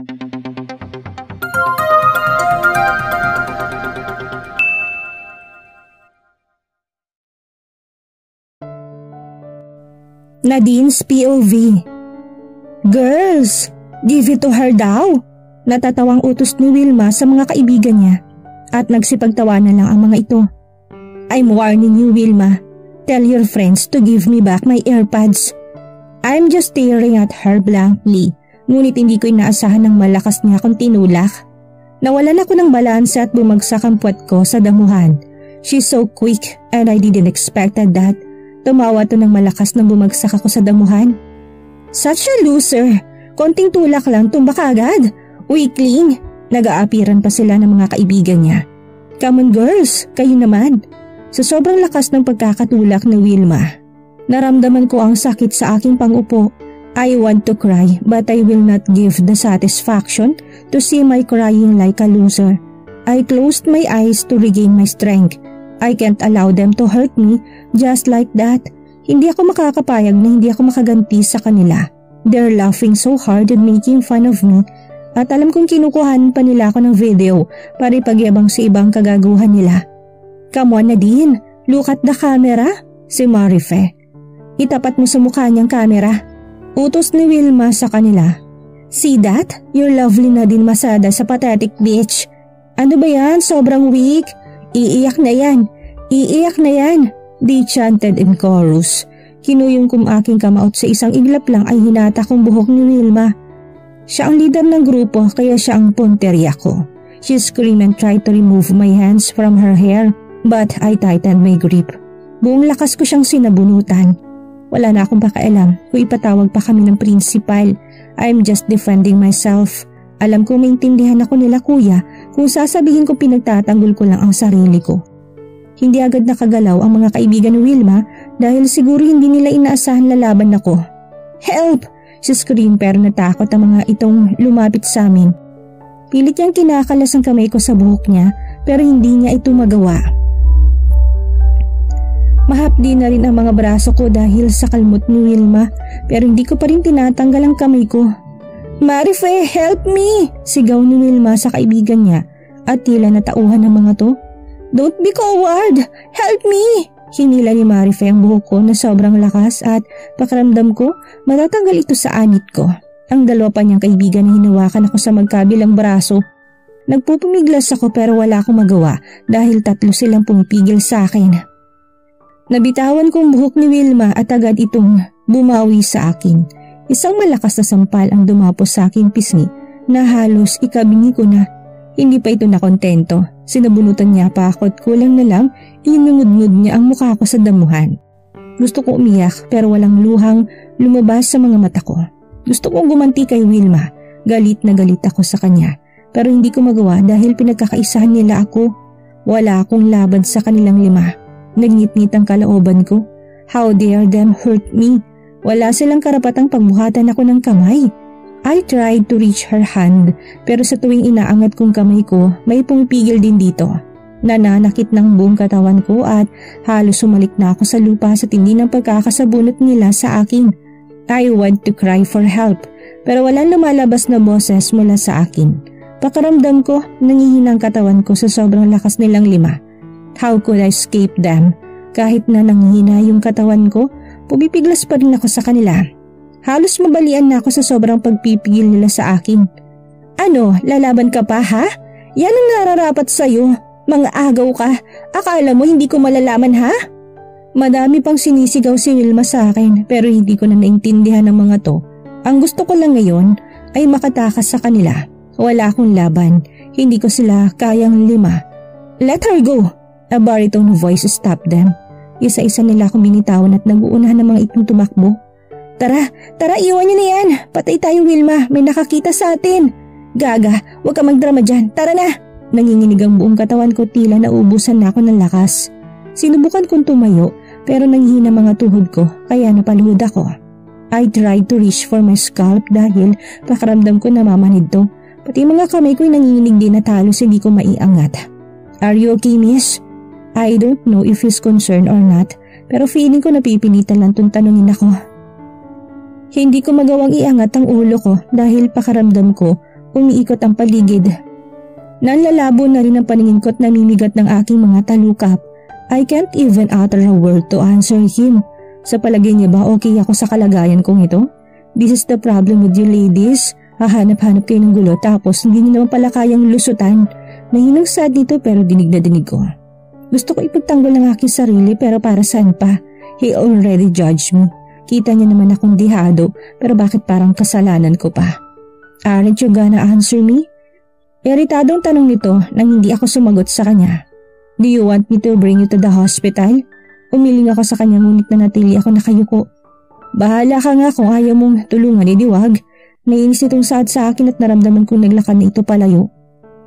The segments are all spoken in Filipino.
Nadine's POV. Girls, give it to her daw. Natatawang utos ni Wilma sa mga kaibigan niya at nagsipagtawanan lang ang mga ito. I'm warning you, Wilma. Tell your friends to give me back my AirPods. I'm just staring at her blankly, ngunit hindi ko inaasahan ng malakas niya akong tinulak. Nawalan ako ng balanse at bumagsak ang puwet ko sa damuhan. She's so quick and I didn't expect that. Tumawa to ng malakas nang bumagsak ako sa damuhan. Such a loser! Konting tulak lang, tumba ka agad. Weakling! Nag-aapiran pa sila ng mga kaibigan niya. Come on girls, kayo naman. Sa sobrang lakas ng pagkakatulak ni Wilma, naramdaman ko ang sakit sa aking pangupo. I want to cry but I will not give the satisfaction to see my crying like a loser. I closed my eyes to regain my strength. I can't allow them to hurt me just like that. Hindi ako makakapayag na hindi ako makaganti sa kanila. They're laughing so hard and making fun of me. At alam kong kinukuhan pa nila ako ng video para ipagyabang sa ibang kagaguhan nila. Come on Nadine, look at the camera. Si Marife. Itapat mo sa mukha niyang camera. Utos ni Wilma sa kanila. See that? You're lovely Nadine Masada sa pathetic bitch. Ano ba yan? Sobrang weak. Iiyak na yan. Iiyak na yan. They chanted in chorus. Kinuyong kong aking kamaot sa isang iglap lang ay hinata kong buhok ni Wilma. Siya ang leader ng grupo kaya siya ang punteriya ko. She screamed and tried to remove my hands from her hair but I tightened my grip. Buong lakas ko siyang sinabunutan. Wala na akong pakialam kung ipatawag pa kami ng principal. I'm just defending myself. Alam ko maintindihan ako nila kuya kung sasabihin ko pinagtatanggol ko lang ang sarili ko. Hindi agad nakagalaw ang mga kaibigan ni Wilma dahil siguro hindi nila inaasahan lalaban ako. Help! She screamed pero natakot ang mga itong lumapit sa amin. Pilit niyang kinakalas ang kamay ko sa buhok niya pero hindi niya ito magawa. Mahapdi na rin ang mga braso ko dahil sa kalmot ni Wilma pero hindi ko pa rin tinatanggal ang kamay ko. Marife, help me! Sigaw ni Wilma sa kaibigan niya at tila natauhan ng mga to. Don't be coward! Help me! Hinila ni Marife ang buhok ko na sobrang lakas at pakiramdam ko matatanggal ito sa anit ko. Ang dalawa pa niyang kaibigan na hinawakan ako sa magkabilang braso. Nagpupumiglas ako pero wala akong magawa dahil tatlo silang pumipigil sa akin. Nabitawan kong buhok ni Wilma at agad itong bumawi sa akin. Isang malakas na sampal ang dumapos sa aking pisngi na halos ikabingi ko na. Hindi pa ito nakontento. Sinabunutan niya pa ako at kulang na lang inungod-ngod niya ang mukha ko sa damuhan. Gusto ko umiyak pero walang luhang lumabas sa mga mata ko. Gusto kong gumanti kay Wilma. Galit na galit ako sa kanya pero hindi ko magawa dahil pinagkakaisahan nila ako. Wala akong laban sa kanilang lima. Nagngit-ngit ang kalooban ko. How dare them hurt me? Wala silang karapatang pagbuhatan ako ng kamay. I tried to reach her hand pero sa tuwing inaangat kong kamay ko, may pumipigil din dito. Nananakit ng buong katawan ko at halos sumalik na ako sa lupa sa tindi ng pagkakasabunot nila sa akin. I want to cry for help pero walang lumalabas na boses mula sa akin. Pakiramdam ko, nangihinang katawan ko sa sobrang lakas nilang lima. How could I escape them? Kahit na nanghihina yung katawan ko, pumipiglas pa rin ako sa kanila. Halos mabalian na ako sa sobrang pagpipigil nila sa akin. Ano, lalaban ka pa ha? Yan ang nararapat sa'yo. Mga agaw ka. Akala mo hindi ko malalaman ha? Madami pang sinisigaw si Wilma sa akin pero hindi ko na naintindihan ng mga to. Ang gusto ko lang ngayon ay makatakas sa kanila. Wala akong laban. Hindi ko sila kayang lima. Let her go! A baritone voice stopped them. Isa-isa nila akong binitawan at nag-uunahan ng mga itong tumakbo. Tara, iwan niyo na yan. Patay tayo Wilma, may nakakita sa atin. Gaga, huwag ka magdrama dyan. Tara na! Nanginginig ang buong katawan ko tila naubusan na ako ng lakas. Sinubukan kong tumayo pero nanghina mga tuhod ko kaya napaluhod ako. I tried to reach for my scalp dahil pakiramdam ko namamanid to. Pati mga kamay ko'y nanginginig din at halos hindi ko maiangat. Are you okay, miss? I don't know if he's concerned or not pero feeling ko napipilitan lang itong tanungin ako. Hindi ko magawang iangat ang ulo ko dahil pakaramdam ko Umiikot ang paligid. Nanlalabo na rin ang paningin ko at namimigat ng aking mga talukap. I can't even utter a word to answer him. Sa palagay niya ba okay ako sa kalagayan kong ito? This is the problem with you ladies. Hahanap-hanap kayo ng gulo tapos hindi niyo naman pala kayang lusutan. Mahinang sad nito pero dinig na dinig ko. Gusto ko ipagtanggol ang aking sarili pero para saan pa? He already judged me. Kita niya naman akong dihado pero bakit parang kasalanan ko pa? Aren't you gonna answer me? Iritadong tanong nito nang hindi ako sumagot sa kanya. Do you want me to bring you to the hospital? Umiling ako sa kanya ngunit nanatili ako nakayuko. Bahala ka nga kung ayaw mong tulungan ni Diwag. Nainis itong saad sa akin at naramdaman kong naglakad na ito palayo.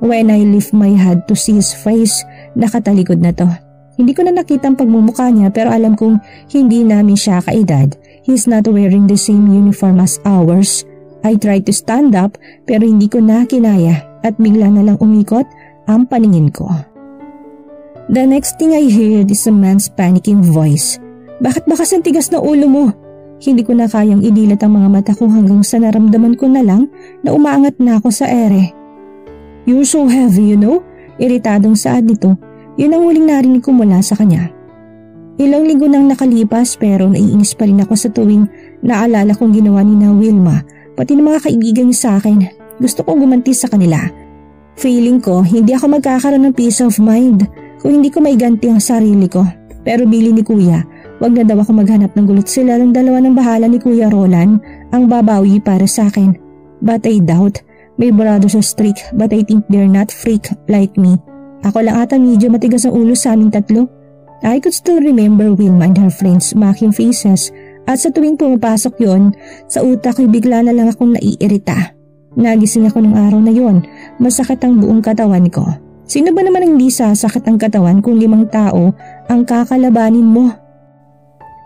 When I lift my head to see his face, nakatalikod na to. Hindi ko na nakita ang pagmumukha niya pero alam kong hindi namin siya kaedad. He's not wearing the same uniform as ours. I tried to stand up pero hindi ko na kinaya at bigla na lang umikot ang paningin ko. The next thing I heard is a man's panicking voice. Bakit ba kasi tigas na ulo mo? Hindi ko na kayang idilat ang mga mata ko hanggang sa naramdaman ko na lang na umaangat na ako sa ere. You're so heavy, you know? Iritadong saad nito. Yun ang huling narinig ko mula sa kanya. Ilang linggo nang nakalipas pero naiinis pa rin ako sa tuwing naalala kong ginawa ni na Wilma pati ng mga kaibigan niya sa akin. Gusto kong gumanti sa kanila. Feeling ko hindi ako magkakaroon ng peace of mind kung hindi ko maiganti ang sarili ko. Pero bili ni Kuya, wag na daw ako maghanap ng gulat, sila lang dalawa ng bahala ni Kuya Roland ang babawi para sa akin. But I doubt. My brothers are strict but I think they're not freak like me. Ako lang ata medyo matigas ang ulo sa aming tatlo. I could still remember Wilma and her friends mocking faces at sa tuwing pumapasok yon, sa utak ko'y bigla na lang akong naiirita. Nagising ako ng araw na yon, masakit ang buong katawan ko. Sino ba naman hindi sasakit ang katawan kung 5 tao ang kakalabanin mo?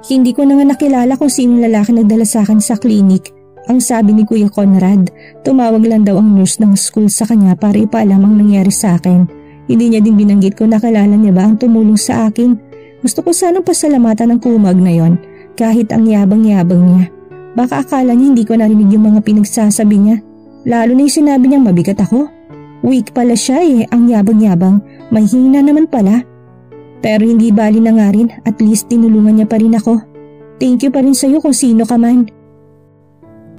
Hindi ko na nga nakilala kung sino lalaki nagdala sa akin sa klinik. Ang sabi ni Kuya Conrad, tumawag lang daw ang nurse ng school sa kanya para ipaalam ang nangyari sa akin. Hindi niya din binanggit kung nakilala niya ba ang tumulong sa akin. Gusto ko sanang pasalamatan ng kumag na yon, kahit ang yabang-yabang niya. Baka akala niya hindi ko narinig yung mga pinagsasabi niya. Lalo na yung sinabi niyang mabigat ako. Weak pala siya ang yabang-yabang, may hina naman pala. Pero hindi bali na nga rin, at least tinulungan niya pa rin ako. Thank you pa rin sa'yo kung sino ka man.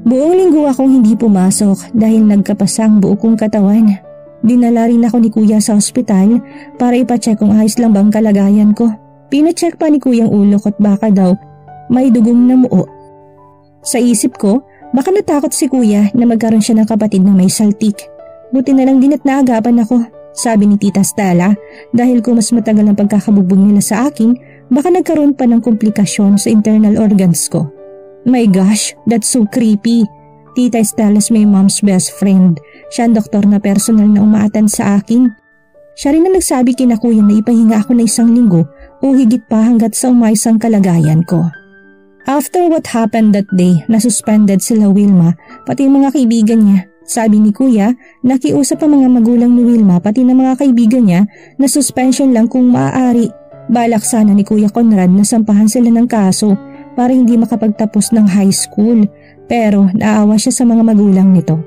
Buong linggo akong hindi pumasok dahil nagkapasa ang buo kong katawan. Dinala rin ako ni Kuya sa ospital para ipacheck kung ayos lang bang kalagayan ko. Pinacheck pa ni Kuya ang ulo ko at baka daw may dugong na muo. Sa isip ko, baka natakot si Kuya na magkaroon siya ng kapatid na may saltik. Buti na lang din at naagapan ako, sabi ni Tita Stella, dahil kung mas matagal ang pagkakabugbog nila sa akin, baka nagkaroon pa ng komplikasyon sa internal organs ko. My gosh, that's so creepy. Tita Stella's my mom's best friend. Siya ang doktor na personal na umaatan sa akin. Siya rin na nagsabi kina Kuya na ipahinga ako na 1 linggo o higit pa hanggat sa umayos ang kalagayan ko. After what happened that day, nasuspended sila Wilma pati mga kaibigan niya. Sabi ni Kuya, nakiusap ang mga magulang ni Wilma pati ng mga kaibigan niya na suspension lang kung maaari. Balak sana ni Kuya Conrad na sampahan sila ng kaso para hindi makapagtapos ng high school. Pero naawa siya sa mga magulang nito.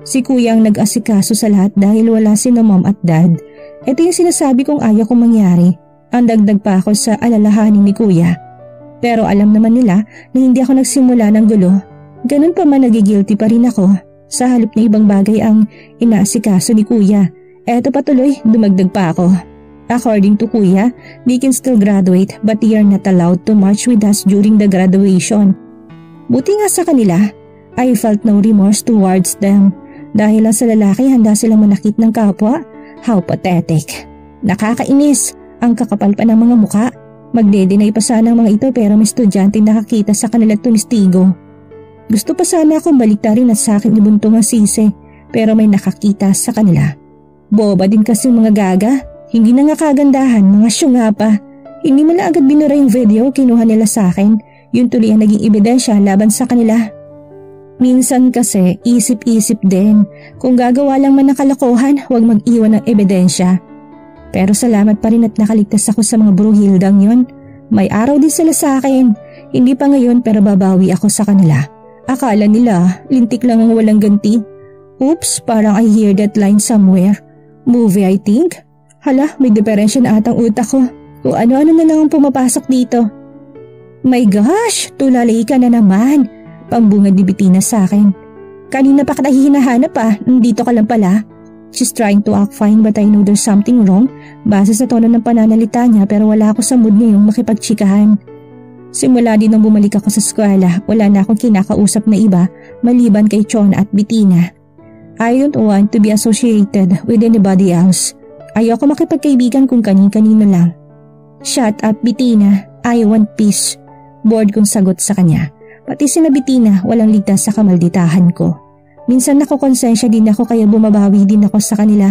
Si Kuya ang nag-asikaso sa lahat dahil wala sina mom at dad. Ito yung sinasabi kong ayaw kong mangyari. Ang dagdag pa ako sa alalahanin ni Kuya. Pero alam naman nila na hindi ako nagsimula ng gulo. Ganun pa man nagigilty pa rin ako. Sa halip na ibang bagay ang inaasikaso ni Kuya. Eto patuloy, dumagdag pa ako. According to Kuya, they can still graduate but they are not allowed to march with us during the graduation. Buti nga sa kanila, I felt no remorse towards them. Dahil lang sa lalaki handa silang manakit ng kapwa. How pathetic. Nakakainis. Ang kakapal pa ng mga muka. Magde-deny pa sana ang mga ito pero may estudyante nakakita sa kanila at tumistigo. Gusto pa sana akong baliktarin at sa akin ibuntong ang sisi pero may nakakita sa kanila. Boba din kasi mga gaga. Hindi na nga kagandahan, mga syunga pa. Hindi mo na agad binura yung video kinuha nila sa akin. Yun tuloy ang naging ebidensya laban sa kanila. Minsan kasi isip-isip din. Kung gagawa lang man ng kalokohan, huwag mag-iwan ng ebidensya. Pero salamat pa rin at nakaligtas ako sa mga bruhildang yon. May araw din sila sa akin. Hindi pa ngayon pero babawi ako sa kanila. Akala nila lintik lang ang walang ganti. Oops, parang I hear that line somewhere. Movie I think? Hala, may diferensya na atang utak ko. Kung ano-ano na lang ang pumapasok dito. My gosh, tulalay ka na naman. Pambungad ni Bettina sa akin. Kanina pa kita hinahanap nandito ka lang pala. She's trying to act fine but I know there's something wrong base sa tono ng pananalita niya pero wala ako sa mood ngayong makipagtsikahan. Simula din nung bumalik ako sa eskwela, wala na akong kinakausap na iba maliban kay Chona at Bettina. I don't want to be associated with anybody else. Ayoko makipagkaibigan kung kanin-kanino lang. Shut up, Bettina. I want peace. Bored kong sagot sa kanya. Pati sina Bettina walang ligtas sa kamalditahan ko. Minsan nakokonsensya din ako kaya bumabawi din ako sa kanila.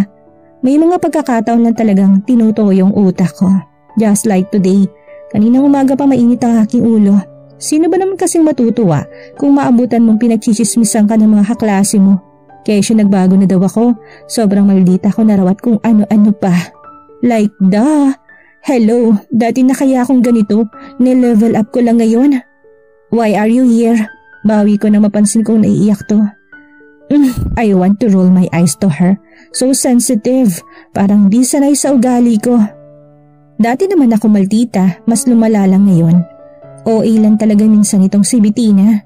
May mga pagkakataon lang talagang tinutuyo yung utak ko. Just like today, kaninang umaga pa mainit ang aking ulo. Sino ba naman kasing matutuwa kung maabutan mong pinagchichismisan ka ng mga kaklase mo? Kesyo nagbago na daw ako, sobrang maldita ako na raw at kung ano-ano pa. Like hello, dati na kaya akong ganito, nilevel up ko lang ngayon. Why are you here? Bawi ko na mapansin kong naiiyak to. I want to roll my eyes to her. So sensitive, parang di sanay sa ugali ko. Dati naman ako maldita, mas lumala lang ngayon. OA lang talaga minsan itong si Bettina.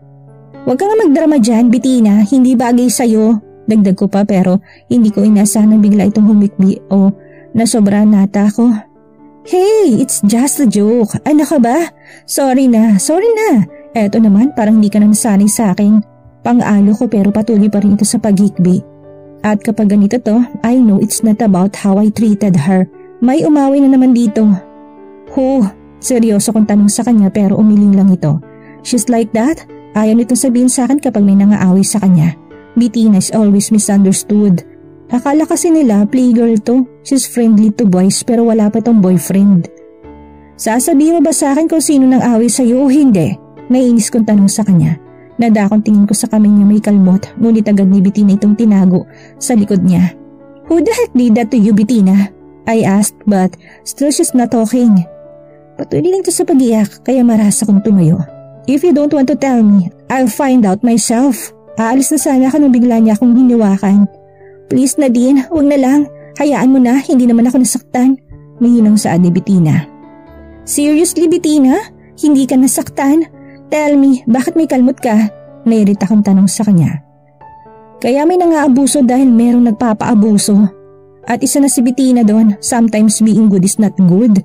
Huwag ka nga magdrama dyan, Bettina, hindi bagay sa'yo. Dagdag ko pa pero hindi ko inasahan na bigla itong humikbi o nasobrahan nata ako. Hey, it's just a joke. Ano ka ba? Sorry na. Eto naman parang hindi ka na nasanay sa akin. Pang-alo ko pero patuloy pa rin ito sa paghikbi. At kapag ganito to, I know it's not about how I treated her. May umawi na naman dito. Seryoso kong tanong sa kanya pero umiling lang ito. She's like that? Ayaw nitong sabihin sa akin kapag may nangaaway sa kanya. Bettina is always misunderstood. Akala kasi nila playgirl to. She's friendly to boys pero wala pa tong boyfriend. Sasabihin mo ba sa akin kung sino nang away sa'yo o hindi? Naiinis kong tanong sa kanya. Nadakong tingin ko sa kamay niya may kalmot, ngunit agad ni Bettina itong tinago sa likod niya. Who the heck did that to you, Bettina? I asked but still she's not talking. Patuloy lang ito sa pag-iyak kaya marasa kong tumayo. If you don't want to tell me, I'll find out myself. Aalis na sana ako nung bigla niya akong hiniwakan. Please Nadine, huwag na lang. Hayaan mo na, hindi naman ako nasaktan. Mahinang saad ni Bettina. Seriously, Bettina? Hindi ka nasaktan? Tell me, bakit may kalmot ka? Nairita akong tanong sa kanya. Kaya may nangaabuso dahil merong nagpapaabuso. At isa na si Bettina doon, sometimes being good is not good.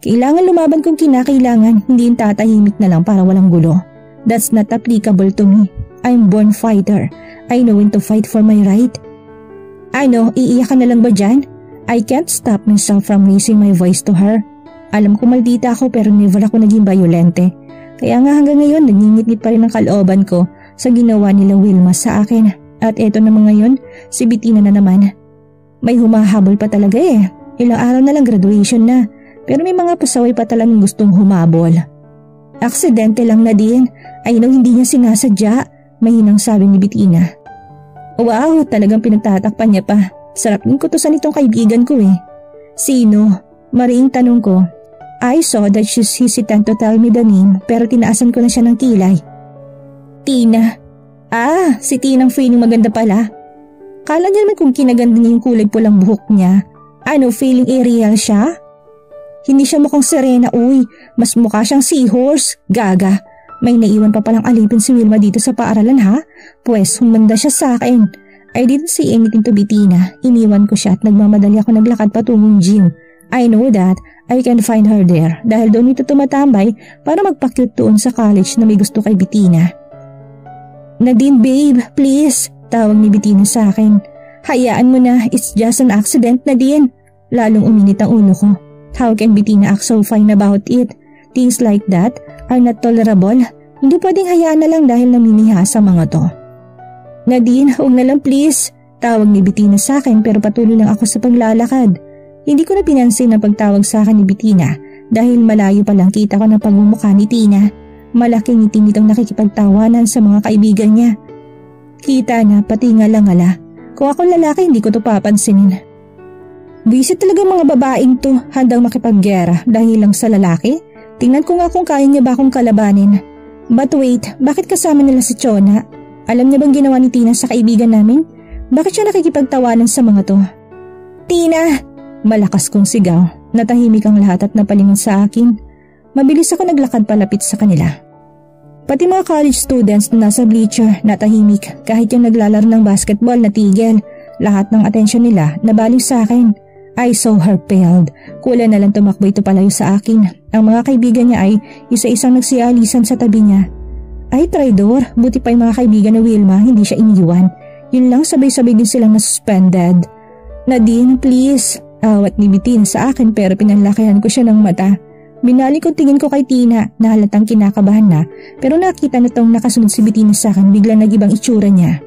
Kailangan lumaban kung kinakailangan, hindi yung tatahimik na lang para walang gulo. That's not applicable to me. I'm born fighter. I know when to fight for my right. Ano, iiyak ka na lang ba dyan? I can't stop myself from raising my voice to her. Alam ko maldita ako pero never ako naging violente. Kaya nga hanggang ngayon nangingit-ngit pa rin ang kalooban ko sa ginawa nila Wilma sa akin. At eto naman ngayon, si Bettina na naman. May humahabol pa talaga eh. Ilang araw na lang graduation na. Pero may mga pasaway pa talagang gustong humabol. Aksidente lang na din. I know hindi niya sinasadya. Mahinang sabi ni Bettina. Wow, talagang pinagtatakpan niya pa. Sarap din kutusan itong kaibigan ko eh. Sino? Mariing tanong ko. I saw that she's hesitant to tell me the name pero tinaasan ko na siya ng kilay. Tina. Si Tinang feeling maganda pala. Kala niya naman kung kinaganda niya yung kulay pulang buhok niya. Ano, feeling Ariel siya? Hindi siya mukhang Serena, uy. Mas mukha siyang seahorse. Gaga. May naiwan pa palang alipin si Wilma dito sa paaralan ha? Pwes, humanda siya sa akin. I didn't say anything to Bettina. Iniwan ko siya at nagmamadali ako naglakad patungong gym. I know that I can find her there dahil doon ito tumatambay para magpa-cute doon sa college na may gusto kay Bettina. Nadine babe, please, tawag ni Bettina sa akin. Hayaan mo na, it's just an accident Nadine. Lalong uminit ang ulo ko. How can Bettina act so fine about it? Things like that are not tolerable. Hindi pwedeng hayaan na lang dahil naminiha sa mga to. Nadine, huwag na lang please. Tawag ni Bettina sa akin pero patuloy lang ako sa paglalakad. Hindi ko na pinansin ang pagtawag sa akin ni Bettina dahil malayo pa lang kita ko ng pagmumukha ni Tina. Malaking ngiti nitong nakikipagtawanan sa mga kaibigan niya. Kita na pati ngala-ngala. Kung ako lalaki hindi ko to papansinin. Visit talaga mga babaeng to handang makipaggera dahil lang sa lalaki. Tingnan ko nga kung kaya niya ba akong kalabanin. But wait, bakit kasama nila si Chona? Alam niya bang ginawa ni Tina sa kaibigan namin? Bakit siya nakikipagtawanan sa mga to? Tina! Malakas kong sigaw. Natahimik ang lahat at napalingon sa akin. Mabilis ako naglakad palapit sa kanila. Pati mga college students na nasa bleacher natahimik kahit yung naglalaro ng basketball natigil. Lahat ng atensyon nila nabaliw sa akin. I saw her paled. Kulang na lang tumakbo ito palayo sa akin. Ang mga kaibigan niya ay isa-isang nagsialisan sa tabi niya. Ay traidor, buti pa yung mga kaibigan ni Wilma hindi siya iniwan. Yun lang sabay-sabay din silang nasuspended. Nadine, please. Awat ni Bettina sa akin pero pinanlakihan ko siya ng mata. Binalik ko tingin ko kay Tina na halatang kinakabahan na pero nakita na tong nakasunod si Bettina sa akin biglang nagibang itsura niya.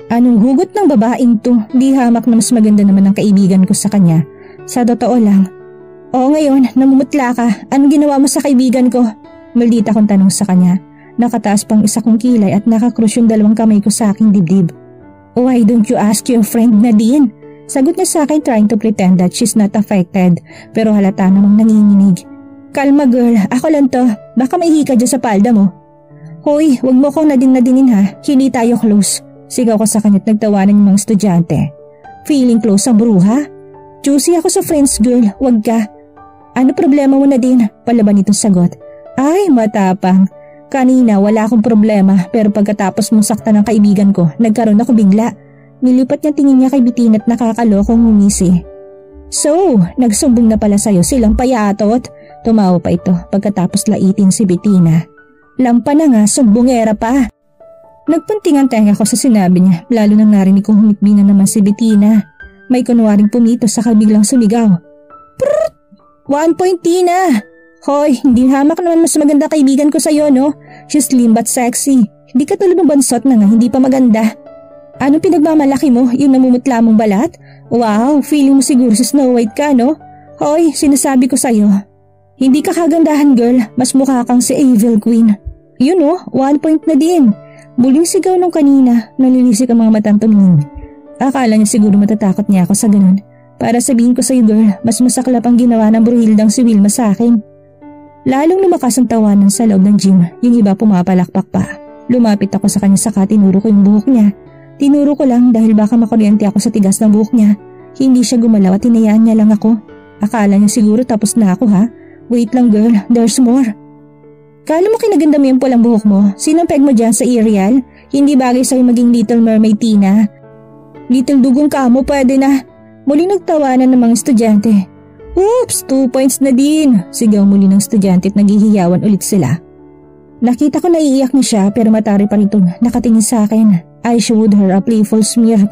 Anong hugot ng babaeng to? Di hamak na mas maganda naman ang kaibigan ko sa kanya. Sa totoo lang. Oo ngayon, namumutla ka. Anong ginawa mo sa kaibigan ko? Maldita kong tanong sa kanya. Nakataas pang isa kong kilay at nakakrus yung dalawang kamay ko sa aking dibdib. Why don't you ask your friend Nadine? Sagot niya sa akin trying to pretend that she's not affected pero halata namang nanginginig. Kalma girl, ako lang to. Baka maihika dyan sa palda mo. Hoy, wag mo kong nadin-nadinin ha. Hindi tayo close. Sigaw ko sa kanya't nagtawanan yung mga estudyante. Feeling close ang bruha? Juicy ako sa friends girl, wag ka. Ano problema mo Nadine? Palaban itong sagot. Ay, matapang. Kanina wala akong problema pero pagkatapos mong saktan ng kaibigan ko, nagkaroon ako bigla. Nilipat niya tingin niya kay Bettina at nakakalokong ngumisi. So, nagsumbong na pala sa'yo silang payatot? Tumawa pa ito pagkatapos laitin si Bettina. Lampa na nga, sumbongera pa. Nagpuntingan tenga ko sa sinabi niya lalo nang narinig kong humikbi na naman si Bettina. May kunwaring pumito sa kabiglang sumigaw. Prrrt! 1 point Tina! Hoy, hindi hamak naman mas maganda kaibigan ko sa'yo no? She's slim but sexy. Hindi ka tulad ng bansot na nga hindi pa maganda. Anong pinagmamalaki mo? Yung namumutla mong balat? Wow, feeling mo siguro si Snow White ka, no? Hoy, sinasabi ko sa'yo. Hindi ka kagandahan, girl. Mas mukha kang si Evil Queen. Yun oh, 1 point na din. Muling sigaw nung kanina, nalilisik ang mga matang tumingin. Akala niya siguro matatakot niya ako sa ganun. Para sabihin ko sa'yo, girl, mas masaklap ang ginawa ng bruhildang si Wilma sa akin. Lalong lumakas ang tawanan sa loob ng gym. Yung iba pumapalakpak pa. Lumapit ako sa kanya saka tinuro ko yung buhok niya. Tinuro ko lang dahil baka makuryente ako sa tigas ng buhok niya. Hindi siya gumalaw at hinayaan niya lang ako. Akala niya siguro tapos na ako ha. Wait lang girl, there's more. Kala mo kinaganda mo yung pulang buhok mo? Sinong peg mo dyan sa Ariel? Hindi bagay sa'yo maging Little Mermaid Tina. Little dugong ka mo, pwede na. Muling nagtawanan ng mga estudyante. Oops, 2 points na din. Sigaw muli ng estudyante at naghihiyawan ulit sila. Nakita ko na iiyak na siya pero matari pa rin itong nakatingin sa akin. I showed her a playful smirk.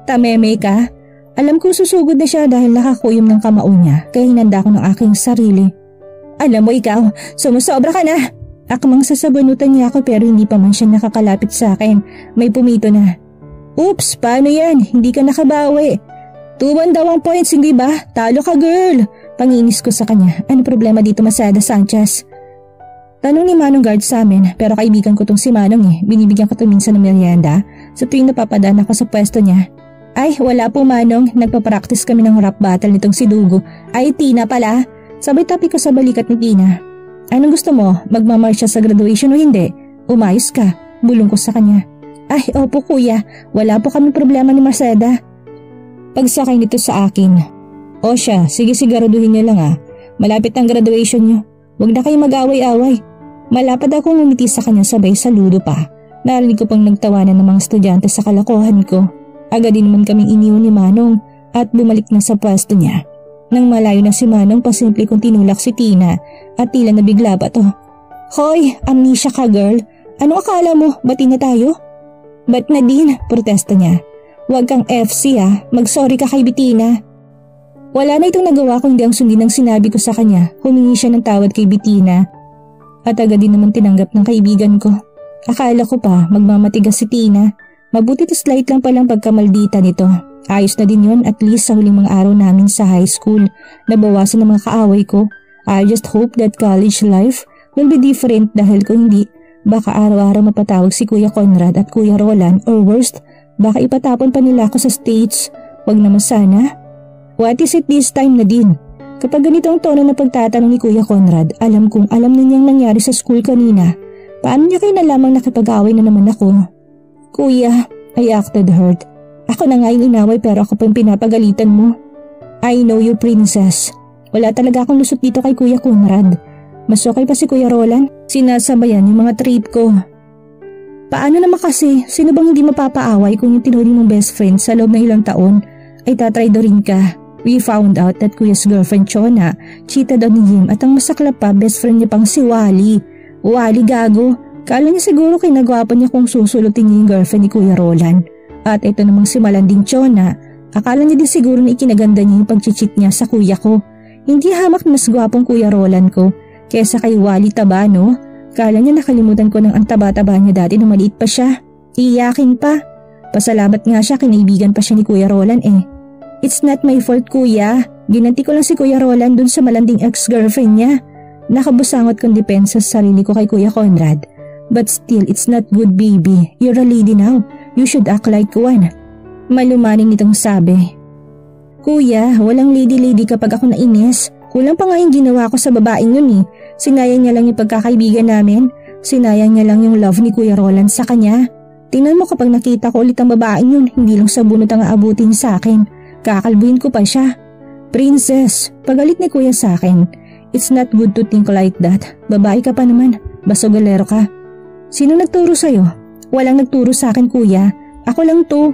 Tameme ka? Alam ko susugod na siya dahil nakakuyom ng kamao niya kaya hinanda ko ng aking sarili. Alam mo ikaw, sumusobra ka na. Akmang sasabunutan niya ako pero hindi pa man siya nakakalapit sa akin. May pumito na. Oops, paano yan? Hindi ka nakabawi. 2-1 daw ang points, hindi ba? Talo ka girl. Panginis ko sa kanya. Ano problema dito Masada Sanchez? Tanong ni Manong guard sa amin pero kaibigan ko tong si Manong eh. Binibigyan ko to minsan ng merienda sa tuwing napapadaan ako sa pwesto niya. Ay wala po Manong, nagpapractice kami ng rap battle nitong si Dugo. Ay Tina pala. Sabay tapi ko sa balikat ni Tina. Anong gusto mo? Magmamarch siya sa graduation o hindi? Umayos ka. Bulong ko sa kanya. Ay opo kuya, wala po kami problema ni Masada. Pagsakay nito sa akin. O siya, sige siguraduhin niyo lang ah. Malapit ang graduation niyo. Huwag na kayo mag-away-away. Malapad akong umiti sa kanya sabay saludo pa. Narinig ko pang nagtawanan ng mga estudyante sa kalokohan ko. Agad din naman kaming iniwan ni Manong at bumalik na sa pwesto niya. Nang malayo na si Manong, pasimple kong tinulak si Tina at tila nabigla ba to. Hoy, amnesia ka girl. Ano akala mo? Bati na tayo? Ba't na din? Protesta niya. Huwag kang FC ah. Mag-sorry ka kay Bettina. Wala na itong nagawa kung hindi ang sundin ng sinabi ko sa kanya. Humingi siya ng tawad kay Bettina. At agad din naman tinanggap ng kaibigan ko. Akala ko pa magmamatigas si Tina. Mabuti to slight lang palang pagkamaldita nito. Ayos na din yun at least sa huling mga araw namin sa high school. Nabawasan ng mga kaaway ko. I just hope that college life will be different dahil kung hindi, baka araw-araw mapatawag si Kuya Conrad at Kuya Roland or worst, baka ipatapon pa nila ako sa States. Wag naman sana. What is it this time na din? Kapag ganito ang tono na pagtatanong ni Kuya Conrad, alam kong alam na niyang nangyari sa school kanina. Paano niya kayo nalamang nakipag-away na naman ako? Kuya, I acted hurt. Ako na nga yung inaway pero ako pa yung pinapagalitan mo. I know you, princess. Wala talaga akong lusot dito kay Kuya Conrad. Mas okay pa si Kuya Roland. Sinasabayan yung mga trip ko. Paano naman kasi? Sino bang hindi mapapaaway kung yung tinuri mong best friend sa loob ng ilang taon ay tatraidorin ka? We found out that Kuya's girlfriend Chona cheated on him at ang masaklap pa best friend niya pang si Wally. Wally gago. Kala niya siguro kinagwapo niya kung susulutin niya yung girlfriend ni Kuya Roland. At ito namang si malanding Chona, akala niya din siguro na ikinaganda niya yung pag-cheat niya sa kuya ko. Hindi hamak na mas gwapong Kuya Roland ko kesa kay Wally taba, no? Kala niya nakalimutan ko ng ang taba-taba niya dati nung maliit pa siya. Iyakin pa. Pasalamat nga siya, kinaibigan pa siya ni Kuya Roland eh. It's not my fault, kuya. Ginanti ko lang si Kuya Roland dun sa malanding ex-girlfriend niya. Nakabusangot kong depensa sa sarili ko kay Kuya Conrad. But still, it's not good, baby. You're a lady now. You should act like one. Malumaning nitong sabi. Kuya, walang lady-lady kapag ako nainis. Kulang pa nga yung ginawa ko sa babaeng yun eh. Sinayang niya lang yung pagkakaibigan namin. Sinayang niya lang yung love ni Kuya Roland sa kanya. Tingnan mo kapag nakita ko ulit ang babaeng yun, hindi lang sa bunot ang aabutin sa akin. Kakalbuhin ko pa siya. Princess, pagalit ni Kuya sa akin. It's not good to think like that. Babae ka pa naman. Basogalero ka. Sino nagturo sa'yo? Walang nagturo sa akin, kuya. Ako lang to.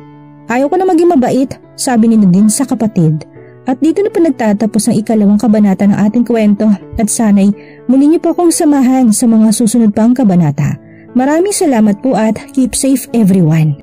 Ayaw ko na maging mabait, sabi ni Nadine sa kapatid. At dito na pa nagtatapos ang ikalawang kabanata ng ating kwento at sana'y muli niyo po akong samahan sa mga susunod pang kabanata. Maraming salamat po at keep safe everyone.